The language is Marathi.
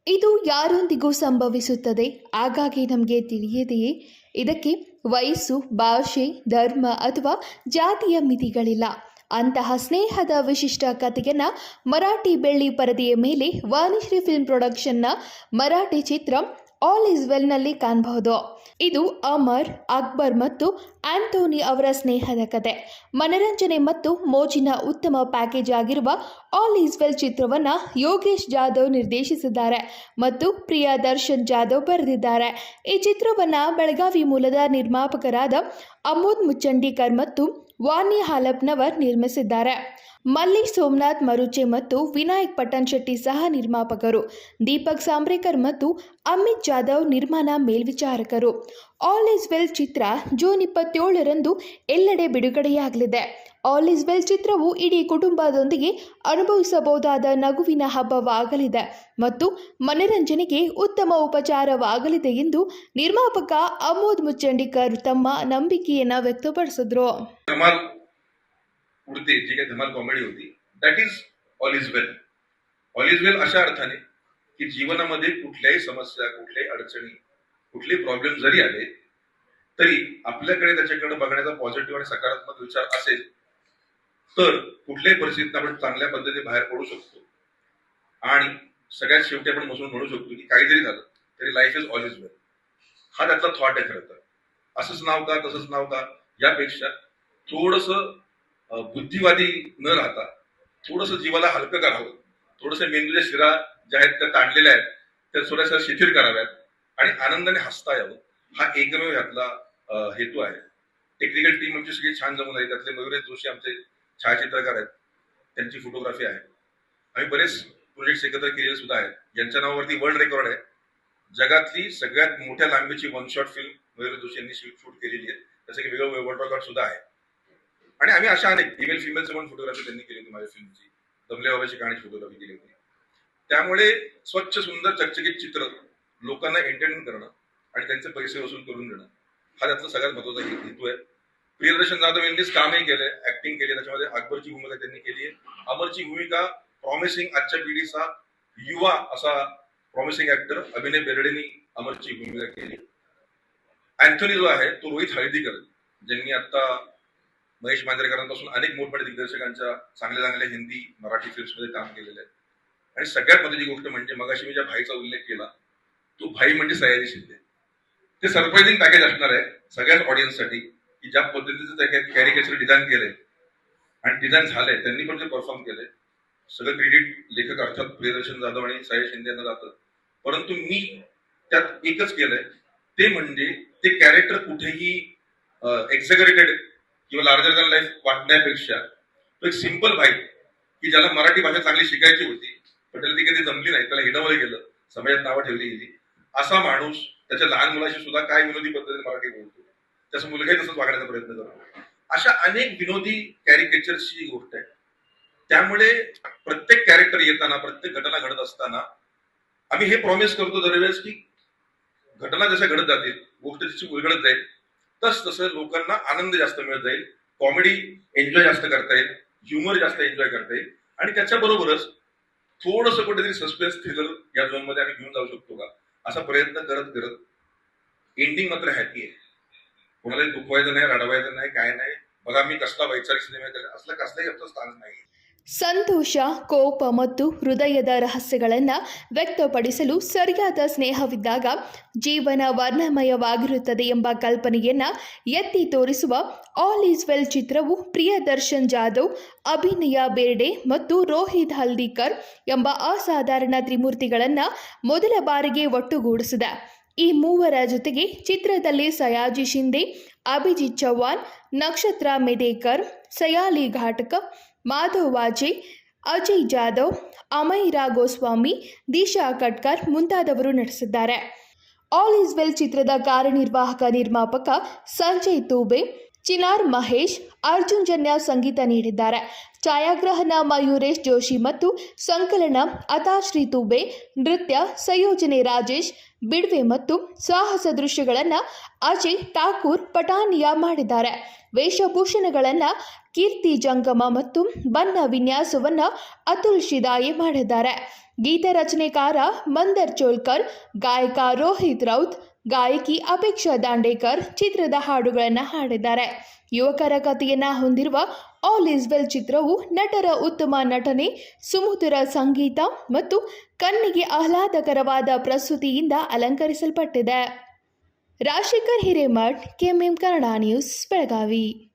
ಇದು ಯಾರೊಂದಿಗೂ ಸಂಭವಿಸುತ್ತದೆ, ಆಗಾಗ್ಗೆ ನಮಗೆ ತಿಳಿಯದೆಯೇ. ಇದಕ್ಕೆ ವಯಸ್ಸು, ಭಾಷೆ, ಧರ್ಮ ಅಥವಾ ಜಾತಿಯ ಮಿತಿಗಳಿಲ್ಲ. ಅಂತಹ ಸ್ನೇಹದ ವಿಶಿಷ್ಟ ಕಥೆಯನ್ನು ಮರಾಠಿ ಬೆಳ್ಳಿ ಪರದೆಯ ಮೇಲೆ ವಾಣಿಶ್ರೀ ಫಿಲ್ಮ್ ಪ್ರೊಡಕ್ಷನ್ನ ಮರಾಠಿ ಚಿತ್ರ ಆಲ್ ಈಸ್ ವೆಲ್ನಲ್ಲಿ ಕಾಣಬಹುದು. ಇದು ಅಮರ್, ಅಕ್ಬರ್ ಮತ್ತು ಆಂಟೋನಿ ಅವರ ಸ್ನೇಹದ ಕತೆ. ಮನರಂಜನೆ ಮತ್ತು ಮೋಜಿನ ಉತ್ತಮ ಪ್ಯಾಕೇಜ್ ಆಗಿರುವ ಆಲ್ ಈಸ್ ವೆಲ್ ಚಿತ್ರವನ್ನು ಯೋಗೇಶ್ ಜಾಧವ್ ನಿರ್ದೇಶಿಸಿದ್ದಾರೆ ಮತ್ತು ಪ್ರಿಯದರ್ಶನ್ ಜಾಧವ್ ಬರೆದಿದ್ದಾರೆ. ಈ ಚಿತ್ರವನ್ನು ಬೆಳಗಾವಿ ಮೂಲದ ನಿರ್ಮಾಪಕರಾದ ಅಮೋದ್ ಮುಚ್ಚಂಡಿಕರ್ ಮತ್ತು ವಾಣಿ ಹಾಲಪ್ನವರ್ ನಿರ್ಮಿಸಿದ್ದಾರೆ. ಮಲ್ಲೇಶ್ ಸೋಮನಾಥ್ ಮರುಚೆ ಮತ್ತು ವಿನಾಯಕ್ ಪಟ್ಟಣ್ ಶೆಟ್ಟಿ ಸಹ ನಿರ್ಮಾಪಕರು. ದೀಪಕ್ ಸಾಂಬ್ರೇಕರ್ ಮತ್ತು ಅಮಿತ್ ಜಾಧವ್ ನಿರ್ಮಾಣ ಮೇಲ್ವಿಚಾರಕರು. ಆಲ್ ಈಸ್ ವೆಲ್ ಚಿತ್ರ ಜೂನ್ 27ರಂದು ಎಲ್ಲೆಡೆ ಬಿಡುಗಡೆಯಾಗಲಿದೆ. ಆಲ್ ಈಸ್ ವೆಲ್ ಚಿತ್ರವು ಇಡೀ ಕುಟುಂಬದೊಂದಿಗೆ ಅನುಭವಿಸಬಹುದಾದ ನಗುವಿನ ಹಬ್ಬವಾಗಲಿದೆ ಮತ್ತು ಮನರಂಜನೆಗೆ ಉತ್ತಮ ಉಪಚಾರವಾಗಲಿದೆ ಎಂದು ನಿರ್ಮಾಪಕ ಅಮೋದ್ ಮುಚ್ಚಂಡಿಕರ್ ತಮ್ಮ ನಂಬಿಕೆಯನ್ನು ವ್ಯಕ್ತಪಡಿಸಿದರು. उडते जी काही धमाल कॉमेडी होती, that is all is well. All is well अशा अर्थाने की जीवनामध्ये कुठल्याही समस्या, कुठल्याही अडचणी, कुठलेही प्रॉब्लेम जरी आले तरी आपल्याकडे त्याच्याकडे बघण्याचा पॉझिटिव्ह आणि सकारात्मक विचार असेल तर कुठल्याही परिस्थितीत आपण चांगल्या पद्धतीने बाहेर पडू शकतो आणि सगळ्यात शेवटी आपण बसून म्हणू शकतो की काही जरी झालं तरी लाईफ इज ऑल इज वेल. हा त्यातला थॉट आहे. खरं तर असंच नाव का तसंच नाव का यापेक्षा थोडंसं बुद्धिवादी न राहता थोडंसं जीवाला हलकं करावं, थोडंसं मेंदूच्या शिरा ज्या आहेत त्या ताणलेल्या आहेत त्या थोड्याशा शिथिल कराव्यात आणि आनंदाने हसता यावं, हा एकमेव यातला हेतू आहे. टेक्निकल टीम आमची सगळी छान जमून आहे. त्यातले मयुरेश जोशी आमचे छायाचित्रकार आहेत, त्यांची फोटोग्राफी आहे. आम्ही बरेच प्रोजेक्ट्स एकत्र केलेले सुद्धा आहेत. यांच्या नावावरती वर्ल्ड रेकॉर्ड आहे. जगातली सगळ्यात मोठ्या लांबीची one short film Mayuresh Joshi यांनी शूट केलेली आहे. त्याचं एक वेगळं वर्ल्ड रेकॉर्ड सुद्धा आहे. आणि आम्ही अशा अनेक फिमेल फिमेलचं पण फोटोग्राफी त्यांनी केली होती. माझ्या फिल्मची दमले बाबाची कहाणीची फोटोग्राफी केली होती. त्यामुळे स्वच्छ सुंदर चकचकीत चित्र लोकांना एंटरटेन करणं आणि त्यांचे पैसे वसूल करून देणं हा त्यातला सगळ्यात महत्वाचा हेतू आहे. प्रियदर्शन जाधव यांनीच कामही केलंय, ऍक्टिंग केली. त्याच्यामध्ये अकबरची भूमिका त्यांनी केली आहे. अमरची भूमिका प्रॉमिसिंग आजच्या पिढीचा युवा असा प्रॉमिसिंग ऍक्टर अभिनय बेर्डेनी अमरची भूमिका केली. अँथोनी जो आहे तो रोहित हळदीकर, ज्यांनी आता महेश मांजरेकरांपासून अनेक मोठमोठ्या दिग्दर्शकांच्या चांगल्या चांगल्या हिंदी मराठी फिल्म्समध्ये काम केलेलं आहे. आणि सगळ्यात महत्त्वाची गोष्ट म्हणजे मगाशी मी ज्या भाईचा उल्लेख केला तो भाई म्हणजे सयाजी शिंदे. ते सरप्राइझिंग पॅकेज असणार आहे सगळ्याच ऑडियन्ससाठी की ज्या पद्धतीचं त्या कॅरिकेचर डिझाईन केलंय आणि डिझाईन झालंय, त्यांनी पण जे परफॉर्म केलंय सगळं क्रेडिट लेखक अर्थात प्रियदर्शन जाधव आणि सयाजी शिंदे यांना जातं. परंतु मी त्यात एकच केलंय ते म्हणजे ते कॅरेक्टर कुठेही एक्झॅगरेटेड किंवा लार्जर दॅन लाईफ वाटण्यापेक्षा तो एक सिंपल भाई की ज्याला मराठी भाषा चांगली शिकायची होती पण त्याला ती कधी जमली नाही, त्याला हिडवलं गेलं, समाजात नावं ठेवली गेली. असा माणूस त्याच्या लहान मुलाशी सुद्धा काय विनोदी पद्धतीने मराठी बोलतो, त्याचा मुलगाही तसंच वागण्याचा प्रयत्न करतो. अशा अनेक विनोदी कॅरिकेचर्सची गोष्ट आहे. त्यामुळे प्रत्येक कॅरेक्टर येताना, प्रत्येक घटना घडत असताना आम्ही हे प्रॉमिस करतो दरवेळेस की घटना जशा घडत जातील, गोष्ट जशी उलगडत जाईल तस तसं लोकांना आनंद जास्त मिळत जाईल, कॉमेडी एन्जॉय जास्त करता येईल, ह्युमर जास्त एन्जॉय करता येईल आणि त्याच्याबरोबरच थोडंसं कुठेतरी सस्पेन्स थ्रिलर या झोन मध्ये आम्ही घेऊन जाऊ शकतो का असा प्रयत्न करत करत एंडिंग मात्र हॅपी आहे. कोणालाही दुखवायचं नाही, रडवायचं नाही, काय नाही. बघा मी कसला वैचारिक सिनेमा केला असला कसलाही आमचं स्थान नाही. ಸಂತೋಷ, ಕೋಪ ಮತ್ತು ಹೃದಯದ ರಹಸ್ಯಗಳನ್ನು ವ್ಯಕ್ತಪಡಿಸಲು ಸರಿಯಾದ ಸ್ನೇಹವಿದ್ದಾಗ ಜೀವನ ವರ್ಣಮಯವಾಗಿರುತ್ತದೆ ಎಂಬ ಕಲ್ಪನೆಯನ್ನು ಎತ್ತಿ ತೋರಿಸುವ ಆಲ್ ಈಸ್ ವೆಲ್ ಚಿತ್ರವು ಪ್ರಿಯದರ್ಶನ್ ಜಾಧವ್, ಅಭಿನಯ ಬೇರ್ಡೆ ಮತ್ತು ರೋಹಿತ್ ಹಲ್ದಿಕರ್ ಎಂಬ ಅಸಾಧಾರಣ ತ್ರಿಮೂರ್ತಿಗಳನ್ನು ಮೊದಲ ಬಾರಿಗೆ ಒಟ್ಟುಗೂಡಿಸಿದೆ. ಈ ಮೂವರ ಜೊತೆಗೆ ಚಿತ್ರದಲ್ಲಿ ಸಯಾಜಿ ಶಿಂದೆ, ಅಭಿಜಿತ್ ಚವ್ಹಾಣ್, ನಕ್ಷತ್ರ ಮೆದೇಕರ್, ಸಯಾಲಿ ಘಾಟಕ, ಮಾಧವ್ ವಾಜೆ, ಅಜಯ್ ಜಾಧವ್, ಅಮೈರಾ ಗೋಸ್ವಾಮಿ, ದಿಶಾ ಕಟ್ಕರ್ ಮುಂತಾದವರು ನಟಿಸಿದ್ದಾರೆ. ಆಲ್ ಈಸ್ ವೆಲ್ ಚಿತ್ರದ ಕಾರ್ಯನಿರ್ವಾಹಕ ನಿರ್ಮಾಪಕ ಸಂಜಯ್ ತೂಬೆ, ಚಿನಾರ್ ಮಹೇಶ್, ಅರ್ಜುನ್ ಜನ್ಯ ಸಂಗೀತ ನೀಡಿದ್ದಾರೆ. ಛಾಯಾಗ್ರಹಣ ಮಯೂರೇಶ್ ಜೋಶಿ ಮತ್ತು ಸಂಕಲನ ಅತಾಶ್ರೀ ತುಬೆ, ನೃತ್ಯ ಸಂಯೋಜನೆ ರಾಜೇಶ್ ಬಿಡ್ವೆ ಮತ್ತು ಸಾಹಸ ದೃಶ್ಯಗಳನ್ನು ಅಜಯ್ ಠಾಕೂರ್ ಪಟಾನಿಯಾ ಮಾಡಿದ್ದಾರೆ. ವೇಷಭೂಷಣಗಳನ್ನು ಕೀರ್ತಿ ಜಂಗಮ ಮತ್ತು ಬಣ್ಣ ವಿನ್ಯಾಸವನ್ನು ಅತುಲ್ ಶಿದಾಯಿ ಮಾಡಿದ್ದಾರೆ. ಗೀತ ರಚನೆಕಾರ ಮಂದರ್ ಚೋಲ್ಕರ್, ಗಾಯಕ ರೋಹಿತ್ ರೌತ್, ಗಾಯಕಿ ಅಪೇಕ್ಷಾ ದಾಂಡೇಕರ್ ಚಿತ್ರದ ಹಾಡುಗಳನ್ನು ಹಾಡಿದ್ದಾರೆ. ಯುವಕರ ಕಥೆಯನ್ನು ಹೊಂದಿರುವ ಆಲ್ ಈಸ್ ವೆಲ್ ಚಿತ್ರವು ನಟರ ಉತ್ತಮ ನಟನೆ, ಸುಮಧುರ ಸಂಗೀತ ಮತ್ತು ಕಣ್ಣಿಗೆ ಆಹ್ಲಾದಕರವಾದ ಪ್ರಸ್ತುತಿಯಿಂದ ಅಲಂಕರಿಸಲ್ಪಟ್ಟಿದೆ. Rajashekhar Hiremath, KMM Kannada news, Belagavi.